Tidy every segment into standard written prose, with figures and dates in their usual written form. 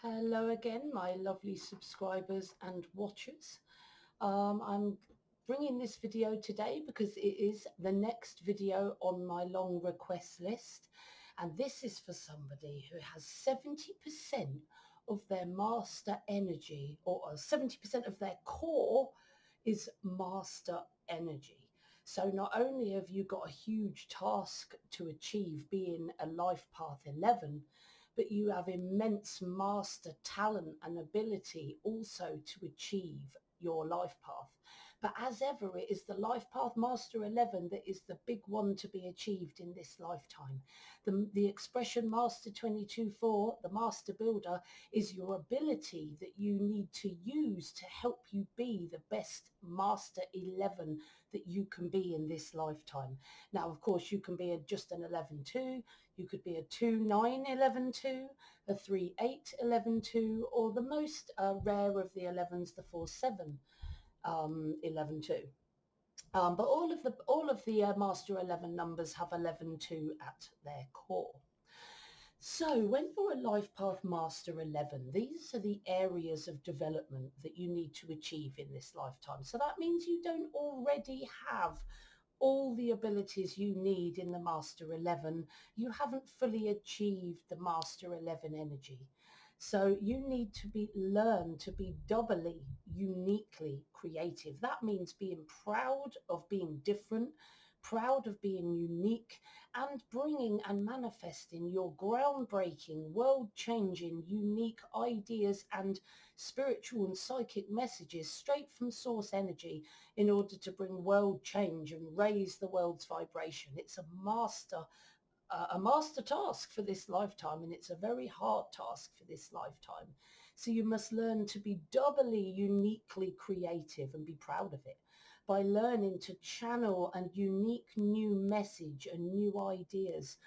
Hello again, my lovely subscribers and watchers. I'm bringing this video today because it is the next video on my long request list, and this is for somebody who has 70% of their master energy, or 70% of their core is master energy. So not only have you got a huge task to achieve being a life path 11, but you have immense master talent and ability also to achieve your life path. But as ever, it is the life path master 11 that is the big one to be achieved in this lifetime. The expression master 22-4, the master builder, is your ability that you need to use to help you be the best master 11 that you can be in this lifetime. Now, of course, you can be just an 11-2, you could be a 2-9-11-2, a 3-8-11-2, or the most rare of the 11s, the 4-7 11-2. But all of the master 11 numbers have 11-2 at their core. So when you're a life path master 11, these are the areas of development that you need to achieve in this lifetime. So that means you don't already have all the abilities you need in the master 11. You haven't fully achieved the master 11 energy. So you need to learn to be doubly uniquely creative. That means being proud of being different, proud of being unique, and bringing and manifesting your groundbreaking, world-changing, unique ideas and spiritual and psychic messages straight from source energy in order to bring world change and raise the world's vibration. It's a master task for this lifetime, and it's a very hard task for this lifetime. So you must learn to be doubly uniquely creative and be proud of it by learning to channel a unique new message and new ideas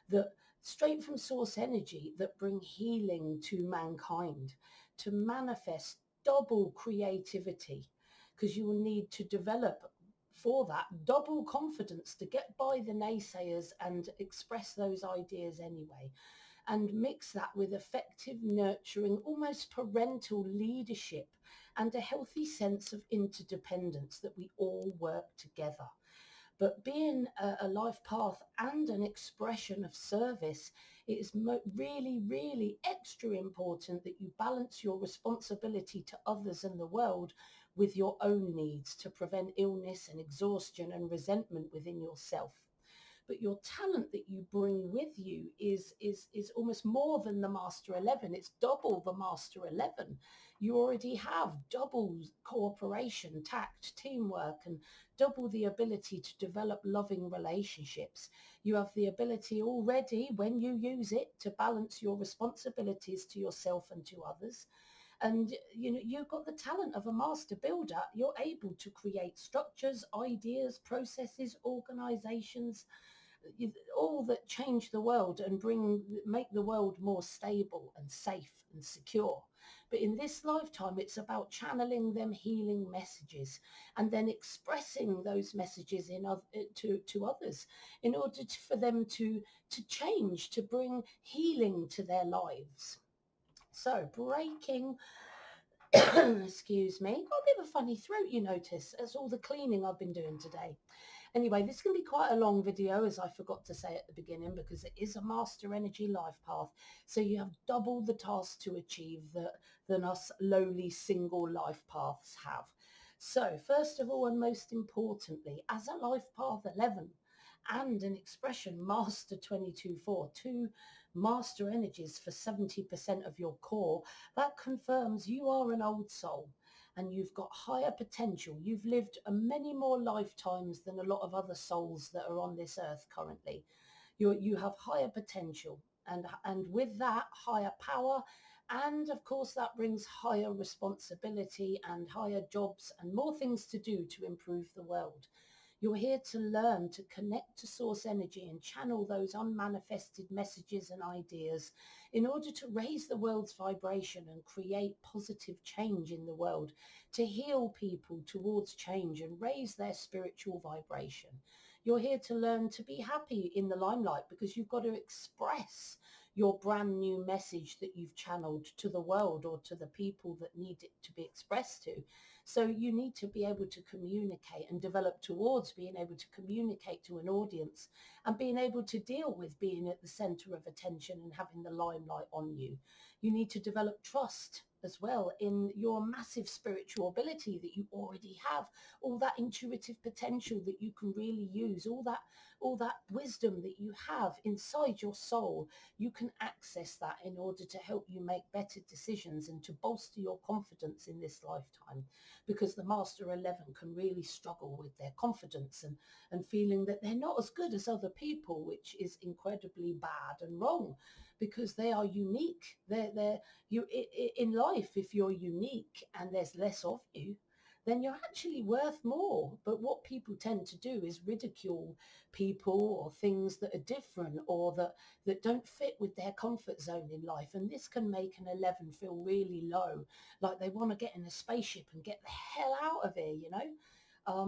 that straight from source energy that bring healing to mankind, to manifest double creativity, because you will need to develop for that double confidence to get by the naysayers and express those ideas anyway, and mix that with effective nurturing, almost parental leadership, and a healthy sense of interdependence that we all work together. But being a life path and an expression of service, it is really, really extra important that you balance your responsibility to others and the world with your own needs to prevent illness and exhaustion and resentment within yourself. But your talent that you bring with you is almost more than the master 11. It's double the master 11. You already have double cooperation, tact, teamwork, and double the ability to develop loving relationships. You have the ability already, when you use it, to balance your responsibilities to yourself and to others. And you've got the talent of a master builder. You're able to create structures, ideas, processes, organizations, all that change the world and make the world more stable and safe and secure. But in this lifetime, it's about channeling them healing messages and then expressing those messages to others in order for them to change, to bring healing to their lives. So breaking excuse me, got a bit of a funny throat, you notice. That's all the cleaning I've been doing today. Anyway, this can be quite a long video, as I forgot to say at the beginning, because it is a master energy life path. So you have double the task to achieve than us lowly single life paths have. So first of all, and most importantly, as a life path 11, and an expression master 22-4, two master energies for 70% of your core, that confirms you are an old soul and you've got higher potential. You've lived many more lifetimes than a lot of other souls that are on this earth currently. You have higher potential, and with that higher power, and of course that brings higher responsibility and higher jobs and more things to do to improve the world. You're here to learn to connect to source energy and channel those unmanifested messages and ideas in order to raise the world's vibration and create positive change in the world, to heal people towards change and raise their spiritual vibration. You're here to learn to be happy in the limelight because you've got to express your brand new message that you've channeled to the world or to the people that need it to be expressed to. So you need to be able to communicate and develop towards being able to communicate to an audience and being able to deal with being at the center of attention and having the limelight on you. You need to develop trust as well in your massive spiritual ability that you already have, all that intuitive potential that you can really use, all that wisdom that you have inside your soul. You can access that in order to help you make better decisions and to bolster your confidence in this lifetime, because the Master 11 can really struggle with their confidence and feeling that they're not as good as other people, which is incredibly bad and wrong, because they are unique. They're you in life. If you're unique and there's less of you, then you're actually worth more. But what people tend to do is ridicule people or things that are different or that don't fit with their comfort zone in life. And this can make an 11 feel really low, like they want to get in a spaceship and get the hell out of here,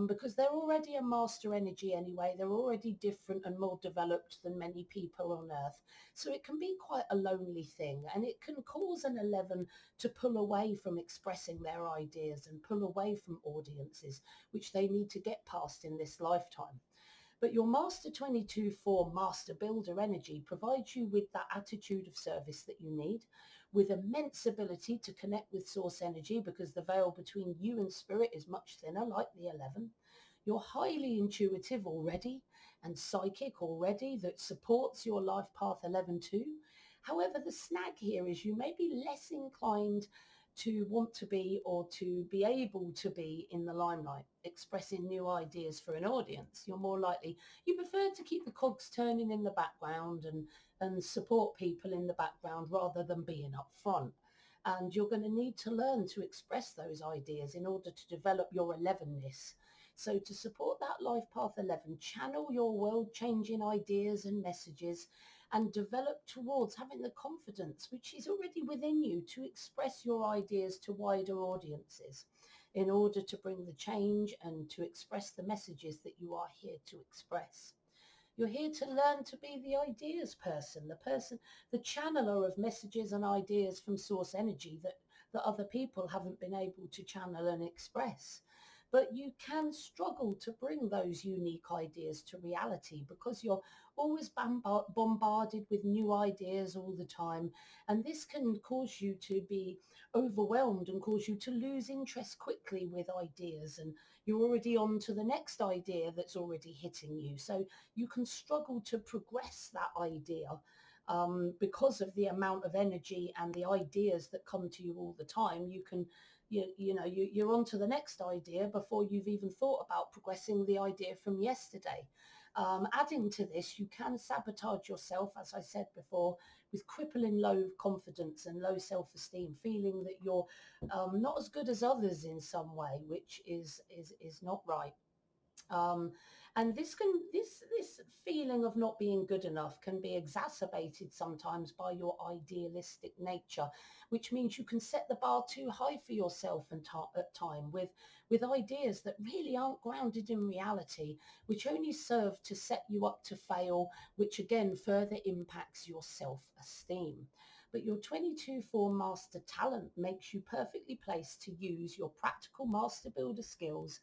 because they're already a master energy anyway. They're already different and more developed than many people on Earth. So it can be quite a lonely thing, and it can cause an 11 to pull away from expressing their ideas and pull away from audiences, which they need to get past in this lifetime. But your Master 22/4 Master Builder energy provides you with that attitude of service that you need, with immense ability to connect with source energy, because the veil between you and spirit is much thinner, like the 11. You're highly intuitive already and psychic already, that supports your life path 11 too. However, the snag here is you may be less inclined to want to be or to be able to be in the limelight, expressing new ideas for an audience. You're more likely, you prefer to keep the cogs turning in the background and support people in the background rather than being up front. And you're going to need to learn to express those ideas in order to develop your 11ness. So to support that life path 11, channel your world changing ideas and messages and develop towards having the confidence which is already within you to express your ideas to wider audiences in order to bring the change and to express the messages that you are here to express. You're here to learn to be the ideas person, the channeler of messages and ideas from source energy that other people haven't been able to channel and express. But you can struggle to bring those unique ideas to reality because you're always bombarded with new ideas all the time. And this can cause you to be overwhelmed and cause you to lose interest quickly with ideas. And you're already on to the next idea that's already hitting you. So you can struggle to progress that idea because of the amount of energy and the ideas that come to you all the time. You're on to the next idea before you've even thought about progressing the idea from yesterday. Adding to this, you can sabotage yourself, as I said before, with crippling low confidence and low self-esteem, feeling that you're not as good as others in some way, which is not right. Um, and this feeling of not being good enough can be exacerbated sometimes by your idealistic nature, which means you can set the bar too high for yourself at time with ideas that really aren't grounded in reality, which only serve to set you up to fail, which again further impacts your self-esteem. But your 22/4 master talent makes you perfectly placed to use your practical master builder skills,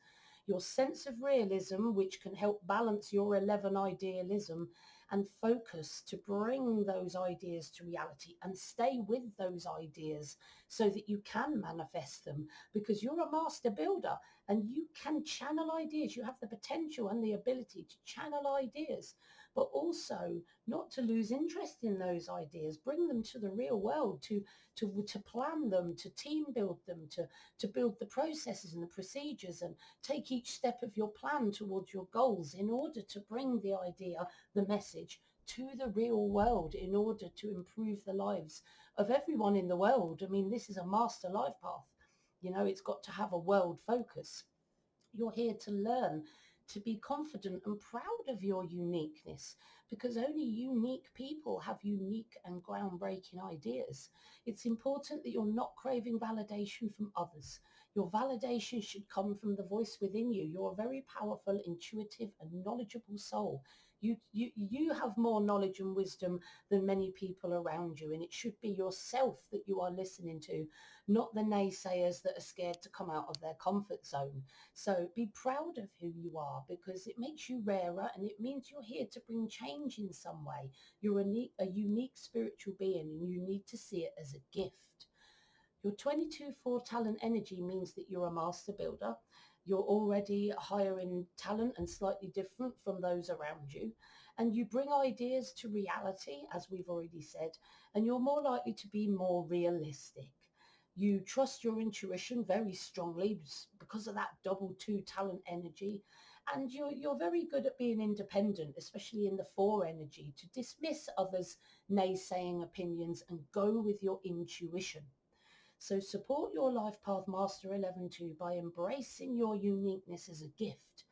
your sense of realism, which can help balance your 11 idealism, and focus to bring those ideas to reality and stay with those ideas so that you can manifest them, because you're a master builder and you can channel ideas. You have the potential and the ability to channel ideas, but also not to lose interest in those ideas, bring them to the real world, to plan them, to team build them, to build the processes and the procedures, and take each step of your plan towards your goals in order to bring the idea, the message, to the real world in order to improve the lives of everyone in the world. I mean, this is a master life path. It's got to have a world focus. You're here to learn to be confident and proud of your uniqueness, because only unique people have unique and groundbreaking ideas. It's important that you're not craving validation from others. Your validation should come from the voice within you. You're a very powerful, intuitive and knowledgeable soul. You have more knowledge and wisdom than many people around you, and it should be yourself that you are listening to, not the naysayers that are scared to come out of their comfort zone. So be proud of who you are, because it makes you rarer and it means you're here to bring change in some way. You're a unique spiritual being, and you need to see it as a gift. Your 22-4 talent energy means that you're a master builder. You're already higher in talent and slightly different from those around you. And you bring ideas to reality, as we've already said, and you're more likely to be more realistic. You trust your intuition very strongly because of that double 2 talent energy. And you're very good at being independent, especially in the 4 energy, to dismiss others' naysaying opinions and go with your intuition. So support your Life Path Master 11-2 by embracing your uniqueness as a gift,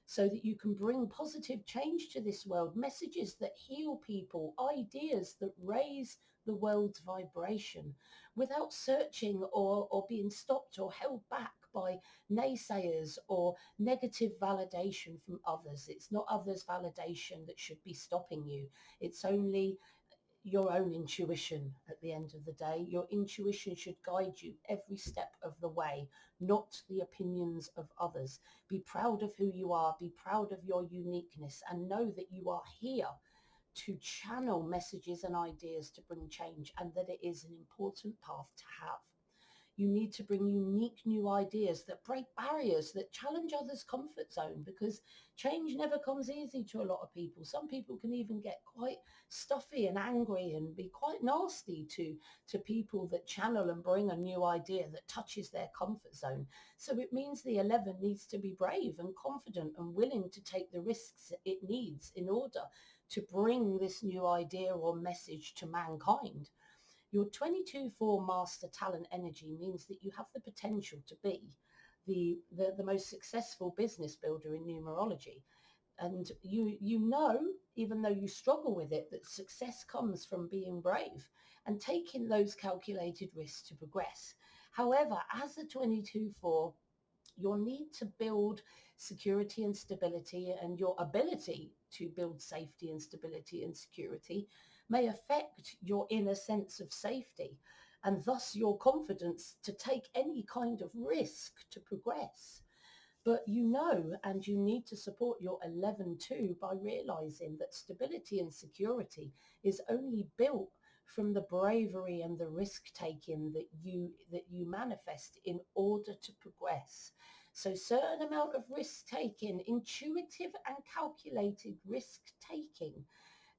so that you can bring positive change to this world, messages that heal people, ideas that raise the world's vibration without searching or being stopped or held back by naysayers or negative validation from others. It's not others' validation that should be stopping you. It's only your own intuition at the end of the day. Your intuition should guide you every step of the way, not the opinions of others. Be proud of who you are, be proud of your uniqueness, and know that you are here to channel messages and ideas to bring change, and that it is an important path to have. You need to bring unique new ideas that break barriers, that challenge others' comfort zone, because change never comes easy to a lot of people. Some people can even get quite stuffy and angry and be quite nasty to people that channel and bring a new idea that touches their comfort zone. So it means the 11 needs to be brave and confident and willing to take the risks it needs in order to bring this new idea or message to mankind. Your 22-4 master talent energy means that you have the potential to be the most successful business builder in numerology. And you know, even though you struggle with it, that success comes from being brave and taking those calculated risks to progress. However, as a 22-4, you'll need to build security and stability, and your ability to build safety and stability and security may affect your inner sense of safety, and thus your confidence to take any kind of risk to progress. But you know, and you need to support your 11 too by realizing that stability and security is only built from the bravery and the risk taking that you manifest in order to progress. So certain amount of risk taking, intuitive and calculated risk taking,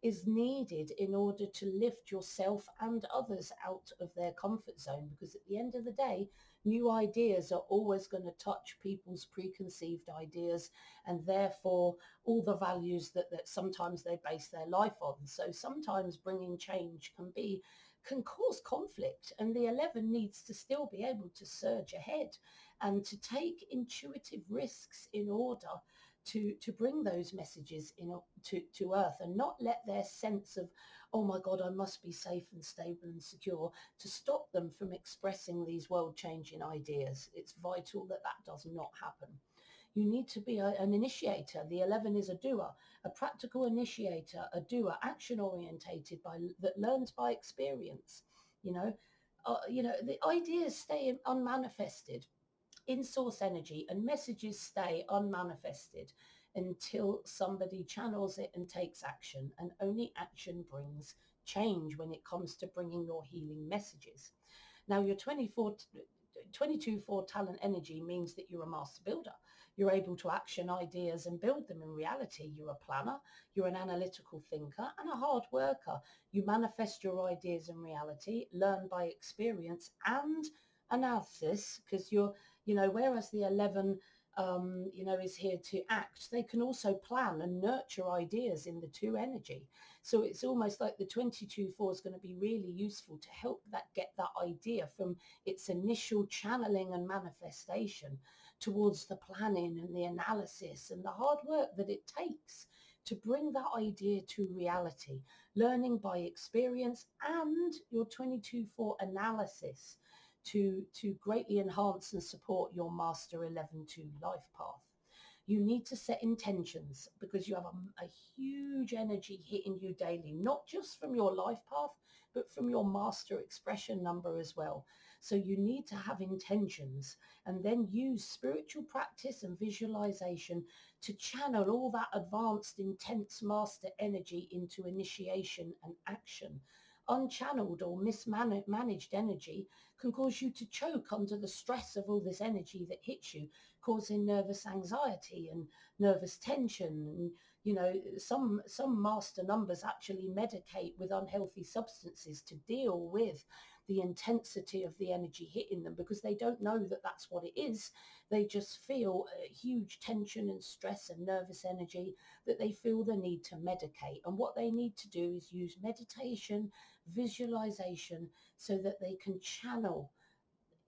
is needed in order to lift yourself and others out of their comfort zone, because at the end of the day, new ideas are always going to touch people's preconceived ideas, and therefore all the values that sometimes they base their life on. So sometimes bringing change can cause conflict, and the 11 needs to still be able to surge ahead and to take intuitive risks in order to bring those messages to earth, and not let their sense of, oh my God, I must be safe and stable and secure, to stop them from expressing these world changing ideas. It's vital that that does not happen. You need to be an initiator. The 11 is a doer, a practical initiator, a doer, action orientated that learns by experience. The ideas stay unmanifested in source energy, and messages stay unmanifested until somebody channels it and takes action. And only action brings change when it comes to bringing your healing messages. Now, your 22-4 talent energy means that you're a master builder. You're able to action ideas and build them in reality. You're a planner, you're an analytical thinker, and a hard worker. You manifest your ideas in reality, learn by experience and analysis, because whereas the 11 is here to act, they can also plan and nurture ideas in the 2 energy. So it's almost like the 22-4 is going to be really useful to help get that idea from its initial channeling and manifestation towards the planning and the analysis and the hard work that it takes to bring that idea to reality, learning by experience and your 22-4 analysis to greatly enhance and support your Master 11-2 life path. You need to set intentions because you have a huge energy hitting you daily, not just from your life path, but from your master expression number as well. So you need to have intentions and then use spiritual practice and visualization to channel all that advanced, intense master energy into initiation and action. Unchanneled or mismanaged energy can cause you to choke under the stress of all this energy that hits you, causing nervous anxiety and nervous tension. And some master numbers actually medicate with unhealthy substances to deal with the intensity of the energy hitting them, because they don't know that that's what it is. They just feel a huge tension and stress and nervous energy that they feel the need to medicate. And what they need to do is use meditation, visualization, so that they can channel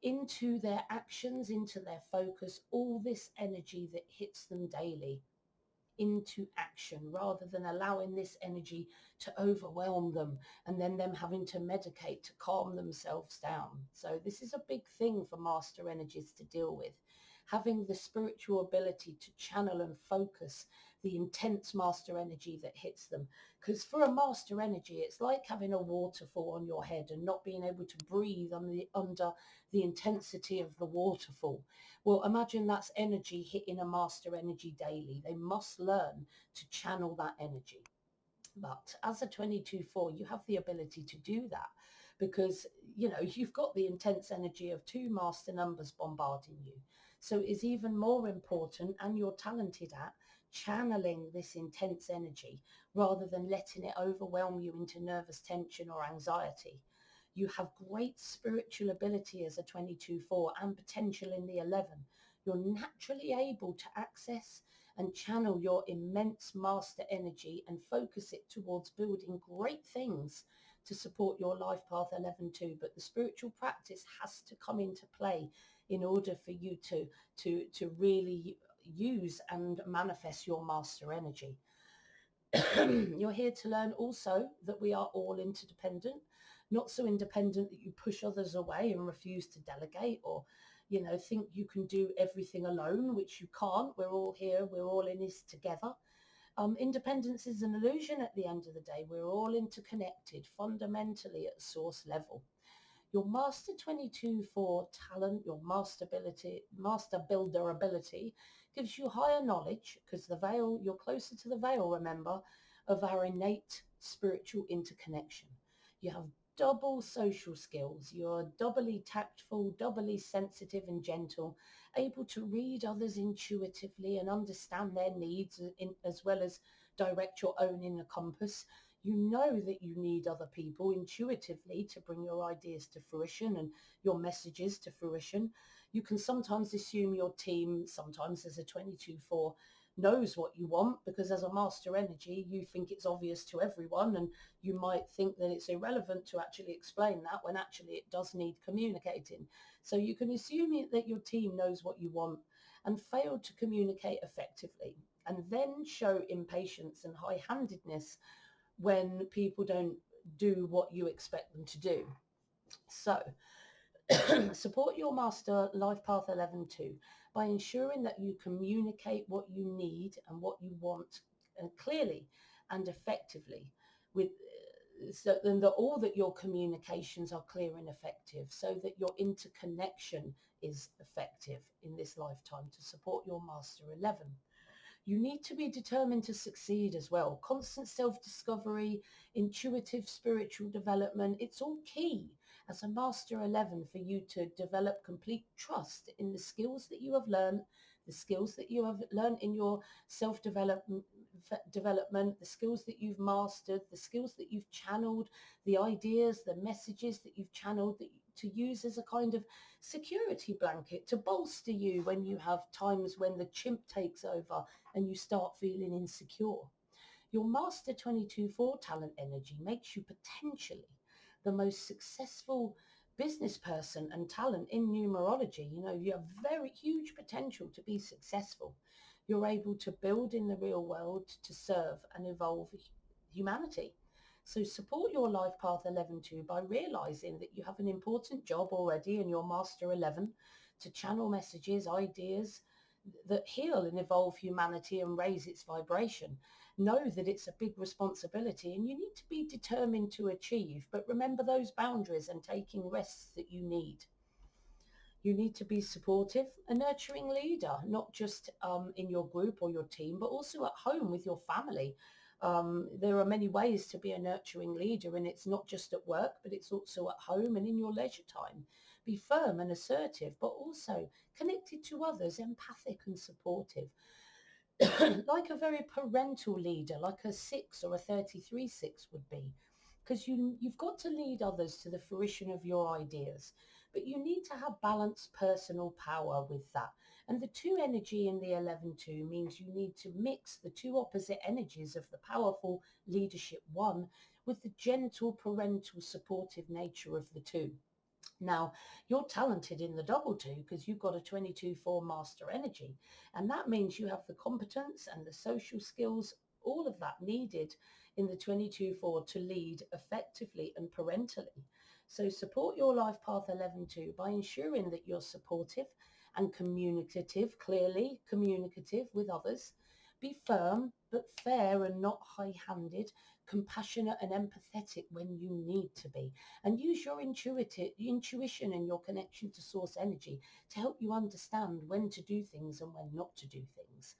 into their actions, into their focus, all this energy that hits them daily into action, rather than allowing this energy to overwhelm them and then them having to medicate to calm themselves down. So this is a big thing for master energies to deal with, having the spiritual ability to channel and focus the intense master energy that hits them. Because for a master energy, it's like having a waterfall on your head and not being able to breathe under the intensity of the waterfall. Well, imagine that's energy hitting a master energy daily. They must learn to channel that energy. But as a 22-4, you have the ability to do that because, you've got the intense energy of two master numbers bombarding you. So it's even more important, and you're talented at channeling this intense energy rather than letting it overwhelm you into nervous tension or anxiety. You have great spiritual ability as a 22-4 and potential in the 11. You're naturally able to access and channel your immense master energy and focus it towards building great things to support your life path 11 too. But the spiritual practice has to come into play in order for you to really use and manifest your master energy. You're here to learn also that we are all interdependent, not so independent that you push others away and refuse to delegate, or think you can do everything alone, which you can't. We're all here, we're all in this together. Independence is an illusion at the end of the day. We're all interconnected fundamentally at source level. Your master 22-4 talent, your master ability, master builder ability, gives you higher knowledge, because the veil, you're closer to the veil, remember, of our innate spiritual interconnection. You have double social skills. You're doubly tactful, doubly sensitive and gentle, able to read others intuitively and understand their needs, as well as direct your own inner compass. You know that you need other people intuitively to bring your ideas to fruition and your messages to fruition. You can sometimes assume your team, sometimes as a 22-4, knows what you want, because as a master energy, you think it's obvious to everyone, and you might think that it's irrelevant to actually explain that when actually it does need communicating. So you can assume that your team knows what you want and fail to communicate effectively, and then show impatience and high-handedness when people don't do what you expect them to do. So support your master life path 11 too by ensuring that you communicate what you need and what you want clearly and effectively, with so then that all that your communications are clear and effective, so that your interconnection is effective in this lifetime to support your master 11. You need to be determined to succeed as well. Constant self-discovery, intuitive spiritual development, it's all key as a master 11 for you to develop complete trust in the skills that you have learned, the skills that you have learned in your self-development, the skills that you've mastered, the skills that you've channeled, the ideas, the messages that you've channeled to use as a kind of security blanket to bolster you when you have times when the chimp takes over and you start feeling insecure. Your master 22-4 talent energy makes you potentially the most successful business person and talent in numerology. You have very huge potential to be successful. You're able to build in the real world to serve and evolve humanity. So support your life path 11 too by realizing that you have an important job already in your master 11 to channel messages, ideas, that heal and evolve humanity and raise its vibration. Know that it's a big responsibility and you need to be determined to achieve, but remember those boundaries and taking rests that you need. You need to be supportive, a nurturing leader, not just in your group or your team, but also at home with your family. There are many ways to be a nurturing leader, and it's not just at work, but it's also at home and in your leisure time. Be firm and assertive, but also connected to others, empathic and supportive. Like a very parental leader, like a 6 or a 33-6 would be, because you've got to lead others to the fruition of your ideas, but you need to have balanced personal power with that. And the 2 energy in the 11-2 means you need to mix the 2 opposite energies of the powerful leadership 1 with the gentle parental supportive nature of the 2. Now, you're talented in the double 2 because you've got a 22-4 master energy. And that means you have the competence and the social skills, all of that needed in the 22-4 to lead effectively and parentally. So support your life path 11-2 by ensuring that you're supportive and communicative, clearly communicative with others. Be firm but fair and not high-handed, compassionate and empathetic when you need to be, and use your intuition and your connection to source energy to help you understand when to do things and when not to do things.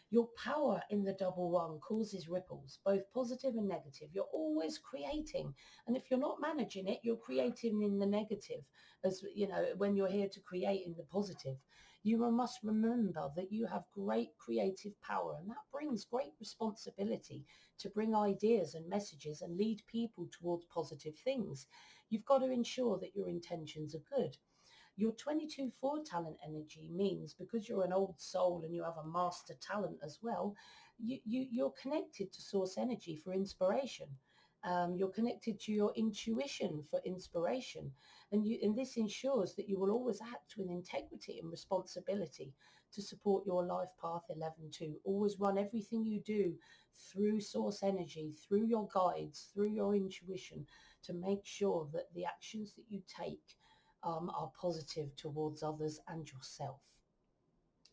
Your power in the double 1 causes ripples, both positive and negative. You're always creating. And if you're not managing it, you're creating in the negative, as you know, when you're here to create in the positive. You must remember that you have great creative power, and that brings great responsibility to bring ideas and messages and lead people towards positive things. You've got to ensure that your intentions are good. Your 22-4 talent energy means, because you're an old soul and you have a master talent as well, you're connected to source energy for inspiration. You're connected to your intuition for inspiration. And this ensures that you will always act with integrity and responsibility to support your life path 11-2. Always run everything you do through source energy, through your guides, through your intuition, to make sure that the actions that you take are positive towards others and yourself.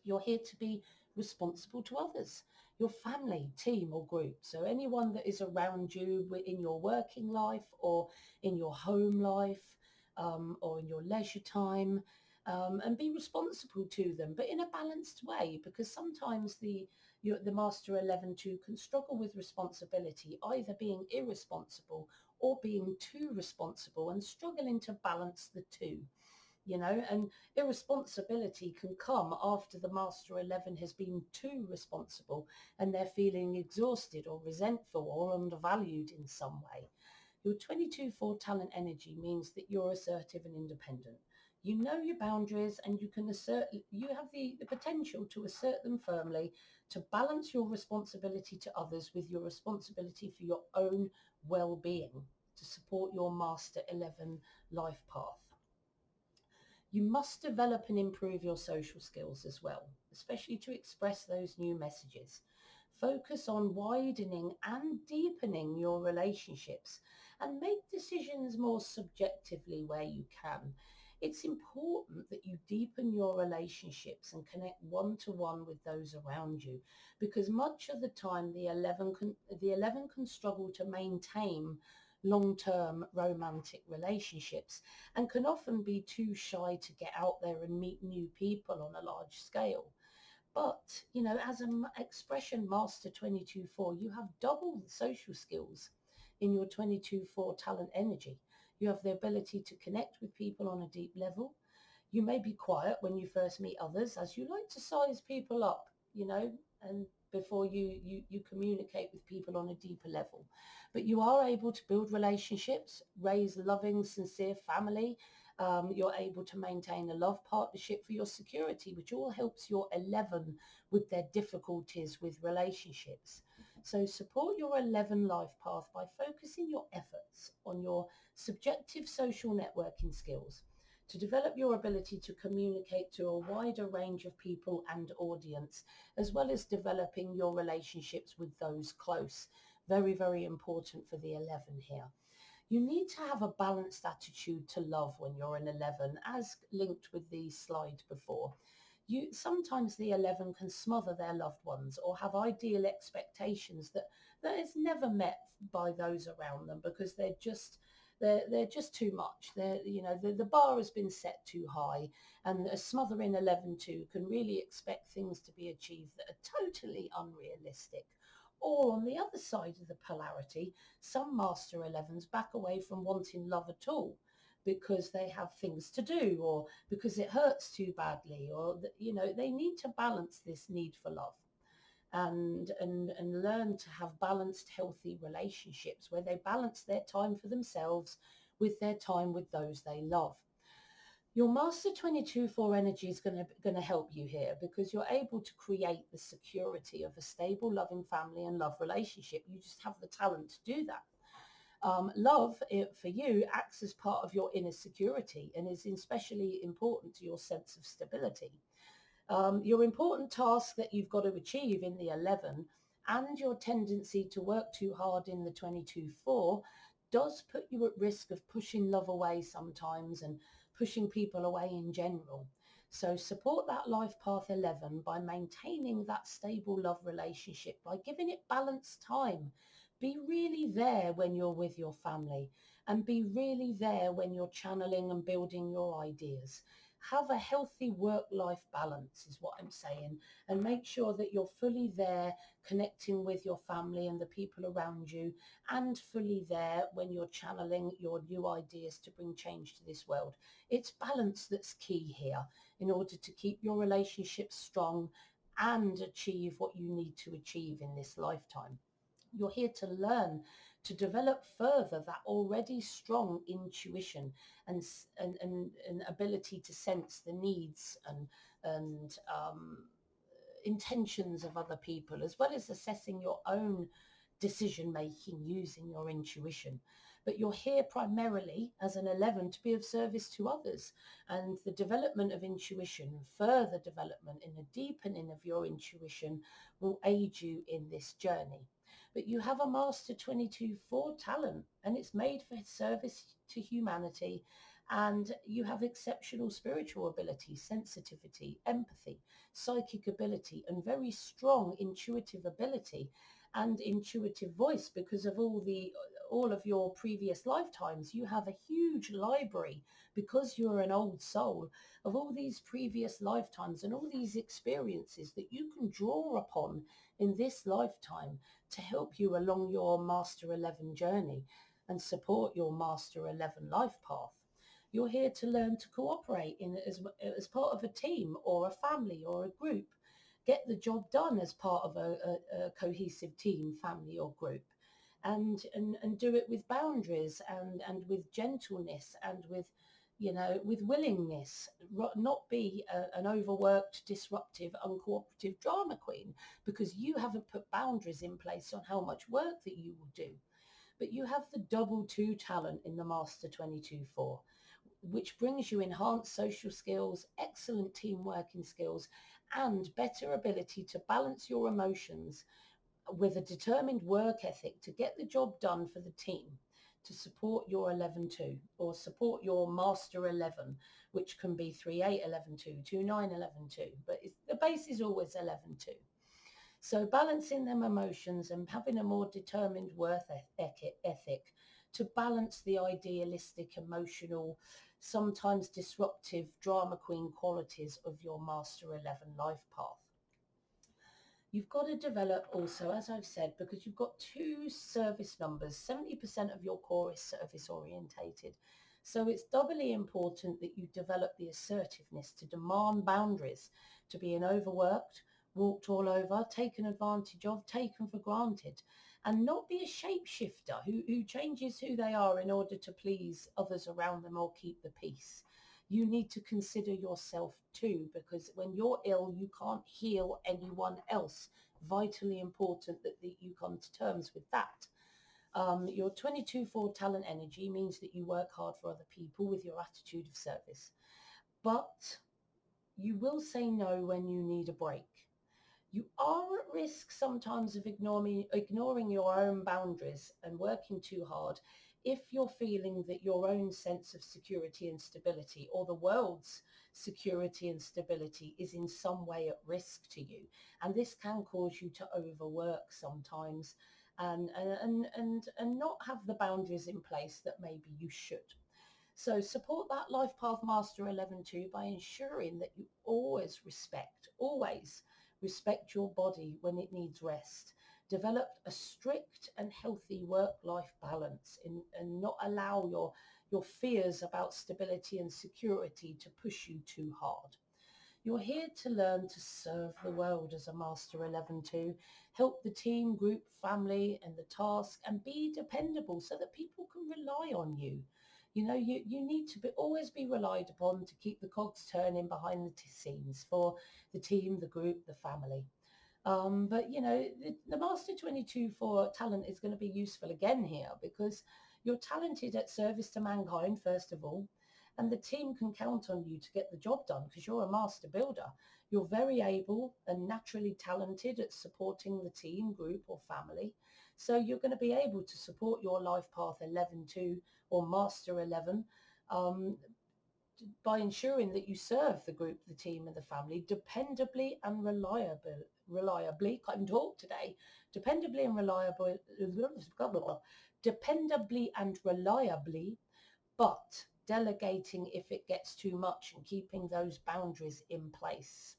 You're here to be responsible to others, your family, team or group. So anyone that is around you in your working life or in your home life or in your leisure time, and be responsible to them, but in a balanced way, because sometimes the master 11-2 can struggle with responsibility, either being irresponsible or being too responsible and struggling to balance the two. And irresponsibility can come after the master 11 has been too responsible and they're feeling exhausted or resentful or undervalued in some way. Your 22-4 talent energy means that you're assertive and independent. You know your boundaries and you have the potential to assert them firmly, to balance your responsibility to others with your responsibility for your own well-being, to support your master 11 life path. You must develop and improve your social skills as well, especially to express those new messages. Focus on widening and deepening your relationships and make decisions more subjectively where you can. It's important that you deepen your relationships and connect one-to-one with those around you, because much of the time the 11 can struggle to maintain long-term romantic relationships and can often be too shy to get out there and meet new people on a large scale. But, as an expression master 22-4, you have double the social skills in your 22-4 talent energy. You have the ability to connect with people on a deep level. You may be quiet when you first meet others, as you like to size people up, and before you communicate with people on a deeper level. But you are able to build relationships, raise loving, sincere family. You're able to maintain a love partnership for your security, which all helps your 11 with their difficulties with relationships. So support your 11 life path by focusing your efforts on your subjective social networking skills to develop your ability to communicate to a wider range of people and audience, as well as developing your relationships with those close. Very, very important for the 11 here. You need to have a balanced attitude to love when you're an 11, as linked with the slide before. Sometimes the 11 can smother their loved ones or have ideal expectations that is never met by those around them, because they're just too much. The bar has been set too high, and a smothering 11-2 can really expect things to be achieved that are totally unrealistic. Or on the other side of the polarity, some master 11s back away from wanting love at all because they have things to do, or because it hurts too badly, or they need to balance this need for love and learn to have balanced, healthy relationships where they balance their time for themselves with their time with those they love. Your Master 22-4 energy is going to help you here, because you're able to create the security of a stable, loving family and love relationship. You just have the talent to do that. Love, for you, acts as part of your inner security and is especially important to your sense of stability. Your important task that you've got to achieve in the 11 and your tendency to work too hard in the 22-4 does put you at risk of pushing love away sometimes and pushing people away in general. So support that life path 11 by maintaining that stable love relationship, by giving it balanced time. Be really there when you're with your family, and be really there when you're channeling and building your ideas. Have a healthy work-life balance is what I'm saying, and make sure that you're fully there connecting with your family and the people around you, and fully there when you're channeling your new ideas to bring change to this world. It's balance that's key here in order to keep your relationships strong and achieve what you need to achieve in this lifetime. You're here to learn to develop further that already strong intuition and ability to sense the needs and intentions of other people, as well as assessing your own decision making using your intuition. But you're here primarily as an 11 to be of service to others, and the development of intuition, further development in a deepening of your intuition, will aid you in this journey. But you have a Master 22-4 talent, and it's made for service to humanity, and you have exceptional spiritual ability, sensitivity, empathy, psychic ability, and very strong intuitive ability and intuitive voice because of all of your previous lifetimes. You have a huge library, because you're an old soul, of all these previous lifetimes and all these experiences that you can draw upon in this lifetime to help you along your Master 11 journey and support your Master 11 life path. You're here to learn to cooperate as part of a team or a family or a group. Get the job done as part of a cohesive team, family or group, and do it with boundaries and with gentleness and with willingness, not be an overworked, disruptive, uncooperative drama queen, because you haven't put boundaries in place on how much work that you will do. But you have the double 2 talent in the Master 22-4, which brings you enhanced social skills, excellent team working skills, and better ability to balance your emotions with a determined work ethic to get the job done for the team, to support your 11-2 or support your Master 11, which can be 3-8 11-2, 2-9 11-2, but the base is always 11-2. So balancing them emotions and having a more determined work ethic to balance the idealistic, emotional, sometimes disruptive drama queen qualities of your Master 11 life path. You've got to develop also, as I've said, because you've got 2 service numbers, 70% of your core is service orientated. So it's doubly important that you develop the assertiveness to demand boundaries, to being overworked, walked all over, taken advantage of, taken for granted, and not be a shapeshifter who changes who they are in order to please others around them or keep the peace. You need to consider yourself too, because when you're ill, you can't heal anyone else. Vitally important that you come to terms with that. Your 22-4 talent energy means that you work hard for other people with your attitude of service, but you will say no when you need a break. You are at risk sometimes of ignoring your own boundaries and working too hard if you're feeling that your own sense of security and stability, or the world's security and stability is in some way at risk to you. And this can cause you to overwork sometimes and not have the boundaries in place that maybe you should. So support that Life Path Master 11.2 by ensuring that you always respect your body when it needs rest. Develop a strict and healthy work-life balance and not allow your fears about stability and security to push you too hard. You're here to learn to serve the world as a Master 11.2, help the team, group, family and the task and be dependable so that people can rely on you. You know, you need to always be relied upon to keep the cogs turning behind the scenes for the team, the group, the family. But, you know, the Master 22 for talent is going to be useful again here because you're talented at service to mankind, first of all, and the team can count on you to get the job done because you're a master builder. You're very able and naturally talented at supporting the team, group or family. So you're going to be able to support your Life Path 11.2 or Master 11 by ensuring that you serve the group, the team and the family dependably and reliably, can't talk today, dependably and reliably, but delegating if it gets too much and keeping those boundaries in place.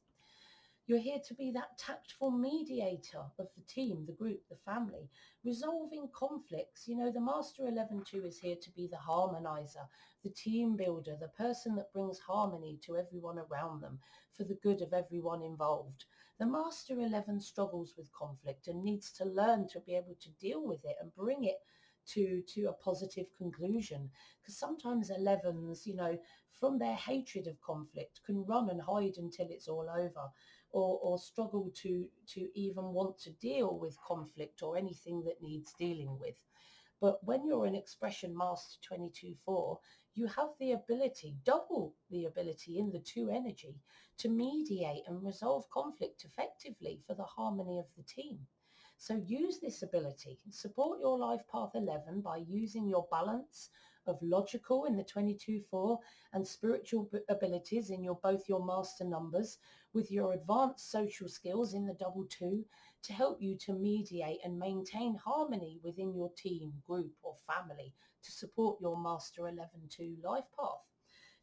You're here to be that tactful mediator of the team, the group, the family, resolving conflicts. You know, the Master 11.2 is here to be the harmonizer, the team builder, the person that brings harmony to everyone around them for the good of everyone involved. The Master 11 struggles with conflict and needs to learn to be able to deal with it and bring it to a positive conclusion, because sometimes 11s, you know, from their hatred of conflict can run and hide until it's all over, or struggle to even want to deal with conflict or anything that needs dealing with. But when you're an Expression Master 22.4, you have the ability, double the ability in the 2 energy, to mediate and resolve conflict effectively for the harmony of the team. So use this ability. Support your Life Path 11 by using your balance of logical in the 22.4 and spiritual abilities in both your master numbers with your advanced social skills in the 2.2 to help you to mediate and maintain harmony within your team, group or family to support your Master 11.2 life path.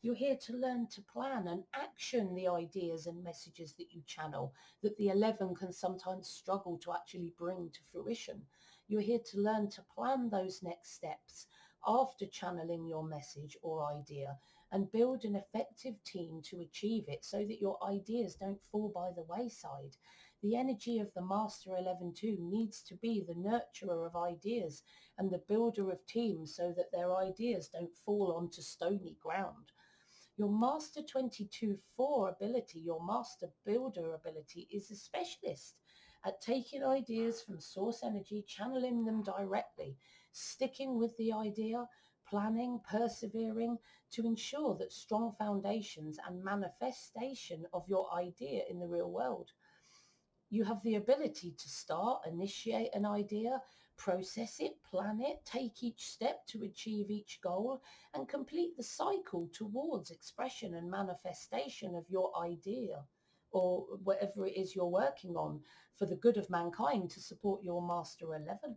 You're here to learn to plan and action the ideas and messages that you channel that the 11 can sometimes struggle to actually bring to fruition. You're here to learn to plan those next steps after channeling your message or idea and build an effective team to achieve it so that your ideas don't fall by the wayside. The energy of the Master 11.2 needs to be the nurturer of ideas and the builder of teams so that their ideas don't fall onto stony ground. Your Master 22.4 ability, your Master Builder ability, is a specialist at taking ideas from source energy, channeling them directly, sticking with the idea, planning, persevering to ensure that strong foundations and manifestation of your idea in the real world. You have the ability to start, initiate an idea, process it, plan it, take each step to achieve each goal, and complete the cycle towards expression and manifestation of your idea or whatever it is you're working on for the good of mankind to support your Master 11.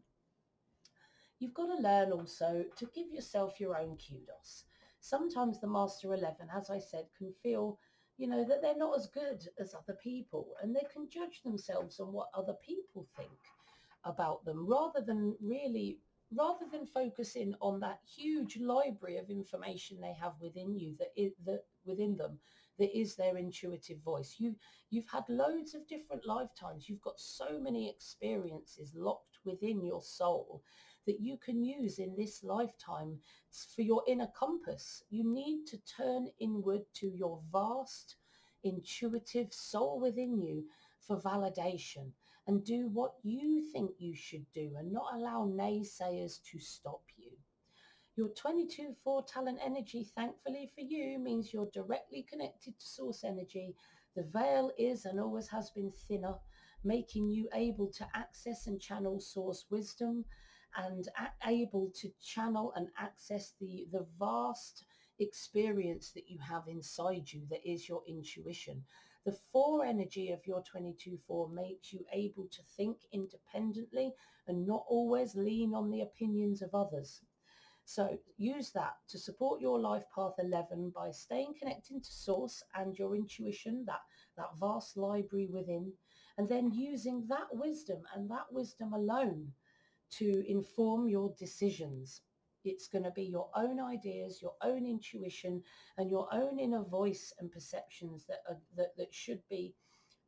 You've got to learn also to give yourself your own kudos. Sometimes the Master 11, as I said, can feel, you know, that they're not as good as other people and they can judge themselves on what other people think about them rather than focusing on that huge library of information they have within you that within them that is their intuitive voice. You've had loads of different lifetimes. You've got so many experiences locked within your soul that you can use in this lifetime for your inner compass. You need to turn inward to your vast intuitive soul within you for validation and do what you think you should do and not allow naysayers to stop you. Your 22.4 talent energy, thankfully for you, means you're directly connected to source energy. The veil is and always has been thinner, making you able to access and channel source wisdom and able to channel and access the vast experience that you have inside you that is your intuition. The 4 energy of your 22-4 makes you able to think independently and not always lean on the opinions of others. So use that to support your life path 11 by staying connected to source and your intuition, that vast library within, and then using that wisdom and that wisdom alone to inform your decisions. It's going to be your own ideas, your own intuition, and your own inner voice and perceptions that should be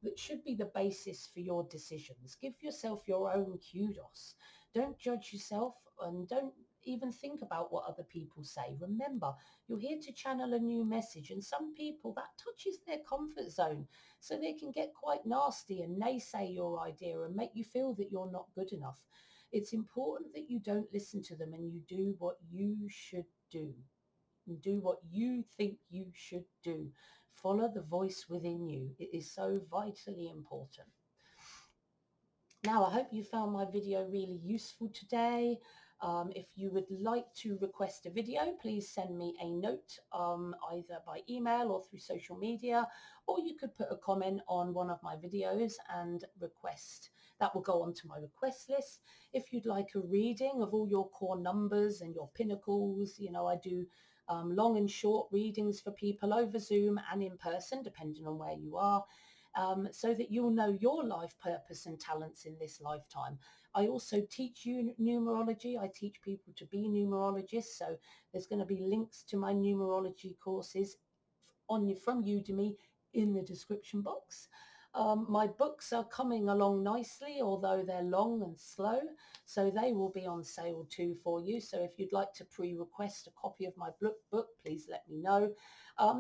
the basis for your decisions. Give yourself your own kudos. Don't judge yourself and don't even think about what other people say. Remember, you're here to channel a new message, and some people that touches their comfort zone, so they can get quite nasty and naysay your idea and make you feel that you're not good enough. It's important that you don't listen to them and you do what you should do. And do what you think you should do. Follow the voice within you. It is so vitally important. Now, I hope you found my video really useful today. If you would like to request a video, please send me a note either by email or through social media, or you could put a comment on one of my videos and request. That will go onto my request list. If you'd like a reading of all your core numbers and your pinnacles, I do long and short readings for people over Zoom and in person, depending on where you are. So that you'll know your life purpose and talents in this lifetime. I also teach you numerology. I teach people to be numerologists. So there's going to be links to my numerology courses from Udemy in the description box. My books are coming along nicely, although they're long and slow, so they will be on sale too for you. So if you'd like to pre-request a copy of my book, please let me know.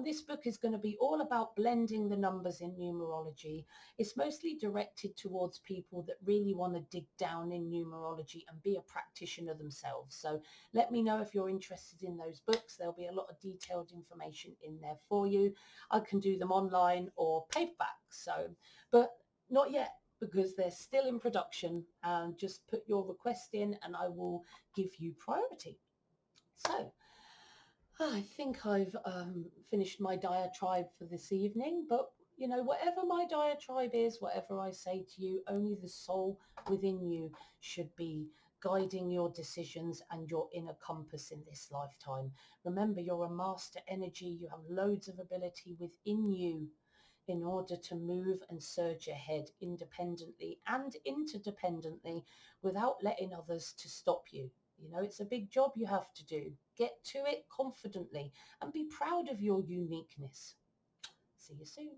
This book is going to be all about blending the numbers in numerology. It's mostly directed towards people that really want to dig down in numerology and be a practitioner themselves. So let me know if you're interested in those books. There'll be a lot of detailed information in there for you. I can do them online or paperback, but not yet, because they're still in production. And just put your request in and I will give you priority. So I think I've finished my diatribe for this evening, but whatever my diatribe is, whatever I say to you, only the soul within you should be guiding your decisions and your inner compass in this lifetime. Remember, you're a master energy. You have loads of ability within you in order to move and surge ahead independently and interdependently without letting others to stop you. It's a big job you have to do. Get to it confidently and be proud of your uniqueness. See you soon.